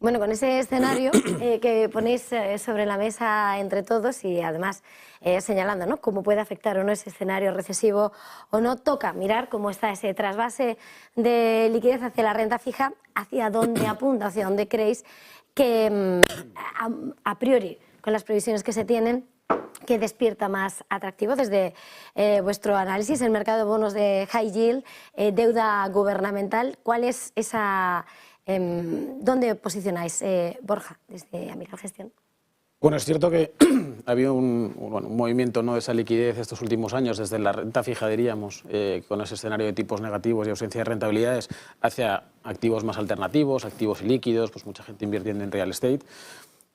Bueno, con ese escenario que ponéis sobre la mesa entre todos y además señalando, ¿no?, cómo puede afectar o no ese escenario recesivo o no, toca mirar cómo está ese trasvase de liquidez hacia la renta fija, hacia dónde apunta, hacia dónde creéis que a priori, con las previsiones que se tienen, que despierta más atractivo desde vuestro análisis, el mercado de bonos de high yield, deuda gubernamental. ¿Cuál es esa, dónde posicionáis, Borja, desde Amical Gestión? Bueno, es cierto que ha habido un movimiento, ¿no?, de esa liquidez estos últimos años, desde la renta fija, diríamos, con ese escenario de tipos negativos y ausencia de rentabilidades, hacia activos más alternativos, activos ilíquidos, pues mucha gente invirtiendo en real estate,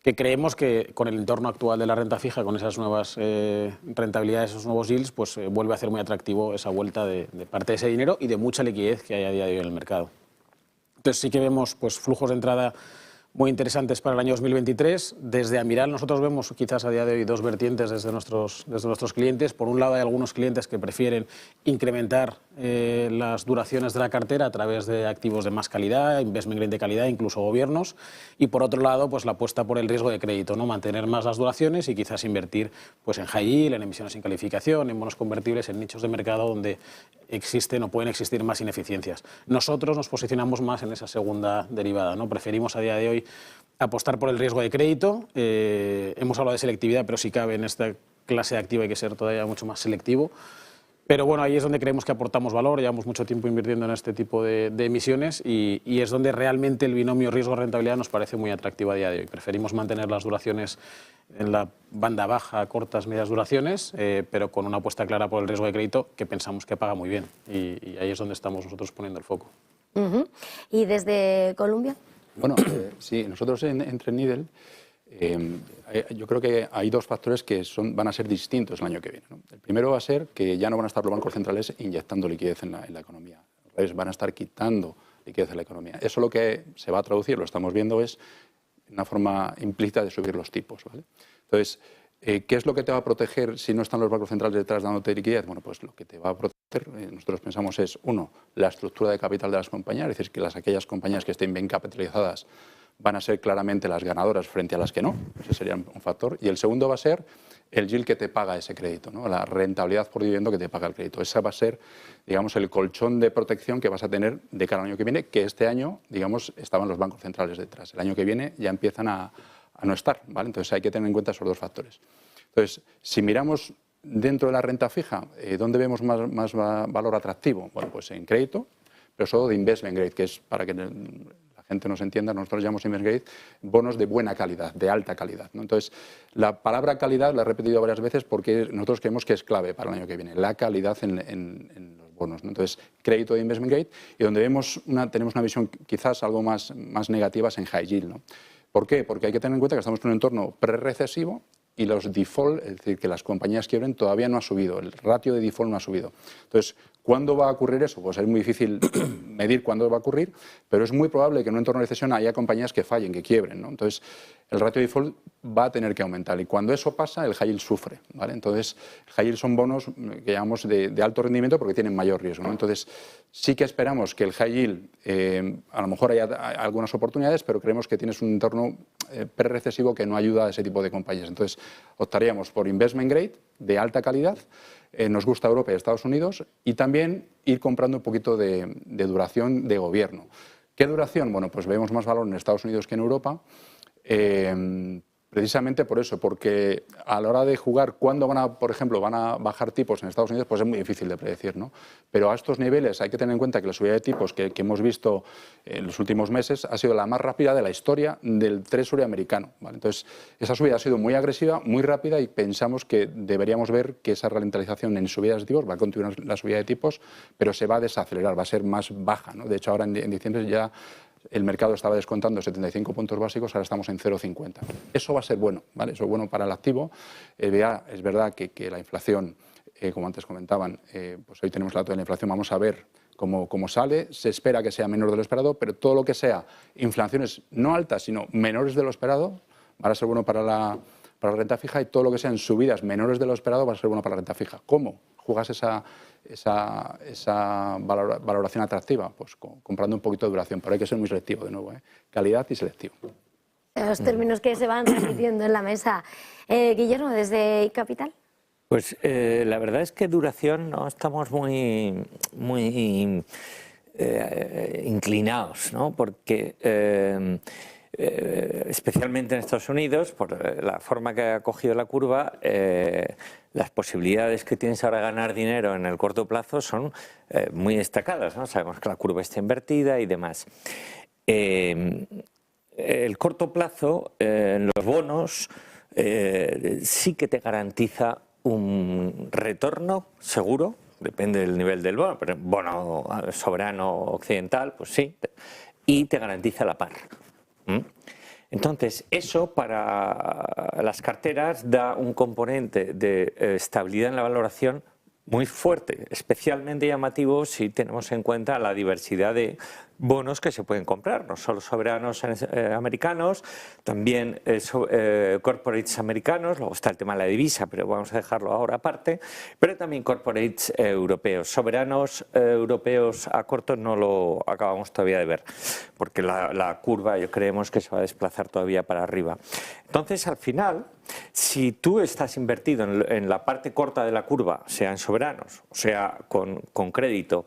que creemos que con el entorno actual de la renta fija, con esas nuevas rentabilidades, esos nuevos yields, pues vuelve a hacer muy atractivo esa vuelta de parte de ese dinero y de mucha liquidez que hay a día de hoy en el mercado. Entonces sí que vemos pues flujos de entrada muy interesantes para el año 2023. Desde Amiral nosotros vemos quizás a día de hoy dos vertientes desde nuestros clientes. Por un lado hay algunos clientes que prefieren incrementar las duraciones de la cartera a través de activos de más calidad, investment grade de calidad, incluso gobiernos. Y por otro lado pues la apuesta por el riesgo de crédito, ¿no?, mantener más las duraciones y quizás invertir pues en high yield, en emisiones sin calificación, en bonos convertibles, en nichos de mercado donde existen o pueden existir más ineficiencias. Nosotros nos posicionamos más en esa segunda derivada, ¿no? Preferimos a día de hoy apostar por el riesgo de crédito. Hemos hablado de selectividad, pero si cabe en esta clase de activo hay que ser todavía mucho más selectivo. Pero bueno, ahí es donde creemos que aportamos valor, llevamos mucho tiempo invirtiendo en este tipo de emisiones y es donde realmente el binomio riesgo-rentabilidad nos parece muy atractivo a día de hoy. Preferimos mantener las duraciones en la banda baja, cortas, medias duraciones, pero con una apuesta clara por el riesgo de crédito que pensamos que paga muy bien y ahí es donde estamos nosotros poniendo el foco. ¿Y desde Colombia? Bueno, sí, nosotros en Threadneedle yo creo que hay dos factores que van a ser distintos el año que viene, ¿no? El primero va a ser que ya no van a estar los bancos centrales inyectando liquidez en la economía, van a estar quitando liquidez en la economía. Eso lo que se va a traducir, lo estamos viendo, es una forma implícita de subir los tipos, ¿vale? Entonces, ¿qué es lo que te va a proteger si no están los bancos centrales detrás dándote liquidez? Bueno, pues lo que te va a proteger, nosotros pensamos es, uno, la estructura de capital de las compañías, es decir, que aquellas compañías que estén bien capitalizadas van a ser claramente las ganadoras frente a las que no, ese sería un factor. Y el segundo va a ser el yield que te paga ese crédito, ¿no?, la rentabilidad por dividendo que te paga el crédito. Ese va a ser, digamos, el colchón de protección que vas a tener de cara al año que viene, que este año, digamos, estaban los bancos centrales detrás. El año que viene ya empiezan a no estar, ¿vale? Entonces hay que tener en cuenta esos dos factores. Entonces, si miramos dentro de la renta fija, ¿dónde vemos más valor atractivo? Bueno, pues en crédito, pero solo de investment grade, que es, para que la gente nos entienda, nosotros llamamos investment grade bonos de buena calidad, de alta calidad, ¿no? Entonces, la palabra calidad la he repetido varias veces porque nosotros creemos que es clave para el año que viene, la calidad en los bonos, ¿no? Entonces, crédito de investment grade, y donde tenemos una visión quizás algo más negativa es en high yield, ¿no? ¿Por qué? Porque hay que tener en cuenta que estamos en un entorno pre-recesivo y los default, es decir, que las compañías quiebren, todavía no ha subido, el ratio de default no ha subido. Entonces, ¿cuándo va a ocurrir eso? Pues es muy difícil medir cuándo va a ocurrir, pero es muy probable que en un entorno de recesión haya compañías que fallen, que quiebren, ¿no? Entonces, el ratio de default va a tener que aumentar y cuando eso pasa, el high yield sufre, ¿vale? Entonces, el high yield son bonos que llamamos de alto rendimiento porque tienen mayor riesgo, ¿no? Entonces, sí que esperamos que el high yield, a lo mejor haya algunas oportunidades, pero creemos que tienes un entorno pre-recesivo que no ayuda a ese tipo de compañías. Entonces, optaríamos por investment grade de alta calidad. Nos gusta Europa y Estados Unidos y también ir comprando un poquito de duración de gobierno. ¿Qué duración? Bueno, pues vemos más valor en Estados Unidos que en Europa, precisamente por eso, porque a la hora de jugar cuándo por ejemplo, van a bajar tipos en Estados Unidos, pues es muy difícil de predecir, ¿no? Pero a estos niveles hay que tener en cuenta que la subida de tipos que hemos visto en los últimos meses ha sido la más rápida de la historia del Treasury americano, ¿vale? Entonces, esa subida ha sido muy agresiva, muy rápida y pensamos que deberíamos ver que esa ralentización en subidas de tipos va a continuar la subida de tipos, pero se va a desacelerar, va a ser más baja, ¿no? De hecho, ahora en diciembre ya el mercado estaba descontando 75 puntos básicos, ahora estamos en 0,50. Eso va a ser bueno, ¿vale? Eso es bueno para el activo. Es verdad que la inflación, como antes comentaban, pues hoy tenemos el dato de la inflación, vamos a ver cómo sale. Se espera que sea menor de lo esperado, pero todo lo que sea inflaciones no altas, sino menores de lo esperado, va a ser bueno para la renta fija y todo lo que sean subidas menores de lo esperado va a ser bueno para la renta fija. ¿Cómo? jugas esa valoración atractiva? Pues comprando un poquito de duración, pero hay que ser muy selectivo de nuevo, calidad y selectivo. Los términos que se van repitiendo en la mesa. Guillermo, desde iCapital. Pues la verdad es que duración no estamos muy inclinados, ¿no? Porque especialmente en Estados Unidos, por la forma que ha cogido la curva, las posibilidades que tienes ahora de ganar dinero en el corto plazo son muy destacadas, ¿no? Sabemos que la curva está invertida y demás. El corto plazo en los bonos sí que te garantiza un retorno seguro, depende del nivel del bono, pero bono soberano occidental, pues sí, y te garantiza la par. Entonces, eso para las carteras da un componente de estabilidad en la valoración muy fuerte, especialmente llamativo si tenemos en cuenta la diversidad de bonos que se pueden comprar, no solo soberanos americanos, también corporates americanos, luego está el tema de la divisa, pero vamos a dejarlo ahora aparte, pero también corporates europeos. Soberanos europeos a corto no lo acabamos todavía de ver, porque la curva yo creemos que se va a desplazar todavía para arriba. Entonces, al final, si tú estás invertido en la parte corta de la curva, sea en soberanos, o sea con crédito,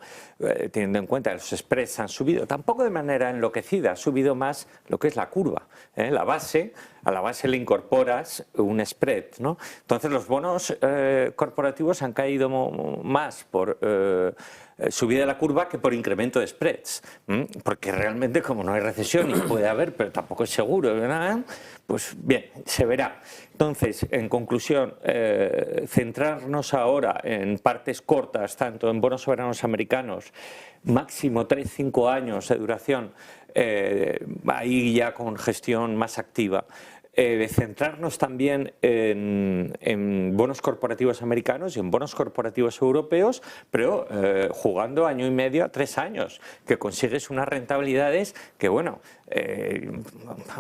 teniendo en cuenta que los spreads han subido, tampoco de manera enloquecida, ha subido más lo que es la curva. A la base le incorporas un spread, ¿no? Entonces los bonos corporativos han caído más por subida de la curva que por incremento de spreads, porque realmente como no hay recesión y puede haber, pero tampoco es seguro, ¿verdad? Pues bien, se verá. Entonces, en conclusión, centrarnos ahora en partes cortas, tanto en bonos soberanos americanos, máximo 3-5 años de duración, ahí ya con gestión más activa. De centrarnos también en bonos corporativos americanos y en bonos corporativos europeos, pero jugando año y medio a 3 años, que consigues unas rentabilidades que, bueno,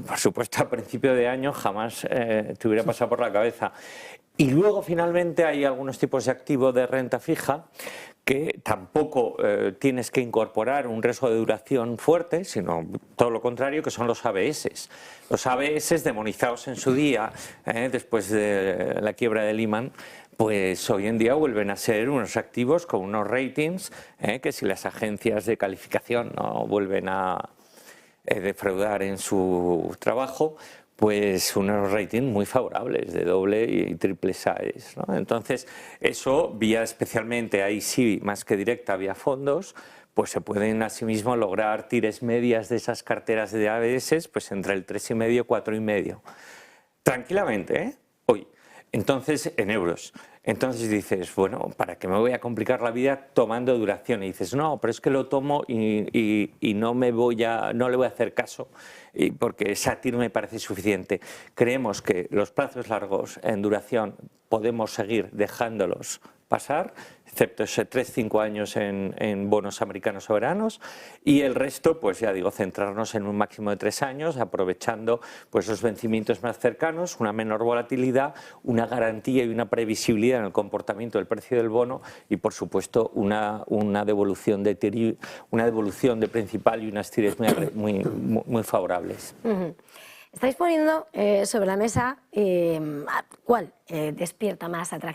por supuesto a principio de año jamás te hubiera pasado por la cabeza. Y luego finalmente hay algunos tipos de activo de renta fija que tampoco tienes que incorporar un riesgo de duración fuerte, sino todo lo contrario, que son los ABS. Los ABS demonizados en su día, después de la quiebra de Lehman, pues hoy en día vuelven a ser unos activos con unos ratings que si las agencias de calificación no vuelven a defraudar en su trabajo, pues unos ratings muy favorables de doble y triple size, ¿no? Entonces, eso, vía especialmente, ahí sí, más que directa, vía fondos, pues se pueden asimismo lograr tires medias de esas carteras de ABS, pues entre el 3,5 y 4,5. Tranquilamente, hoy. Entonces, en euros. Entonces dices, bueno, ¿para qué me voy a complicar la vida tomando duración? Y dices, no, pero es que lo tomo y no le voy a hacer caso porque esa TIR me parece suficiente. Creemos que los plazos largos en duración podemos seguir dejándolos pasar, excepto ese 3-5 años en bonos americanos soberanos, y el resto, pues ya digo, centrarnos en un máximo de 3 años, aprovechando pues los vencimientos más cercanos, una menor volatilidad, una garantía y una previsibilidad en el comportamiento del precio del bono y, por supuesto, una devolución de principal y unas tires muy favorables. Estáis poniendo sobre la mesa cuál despierta más atractivo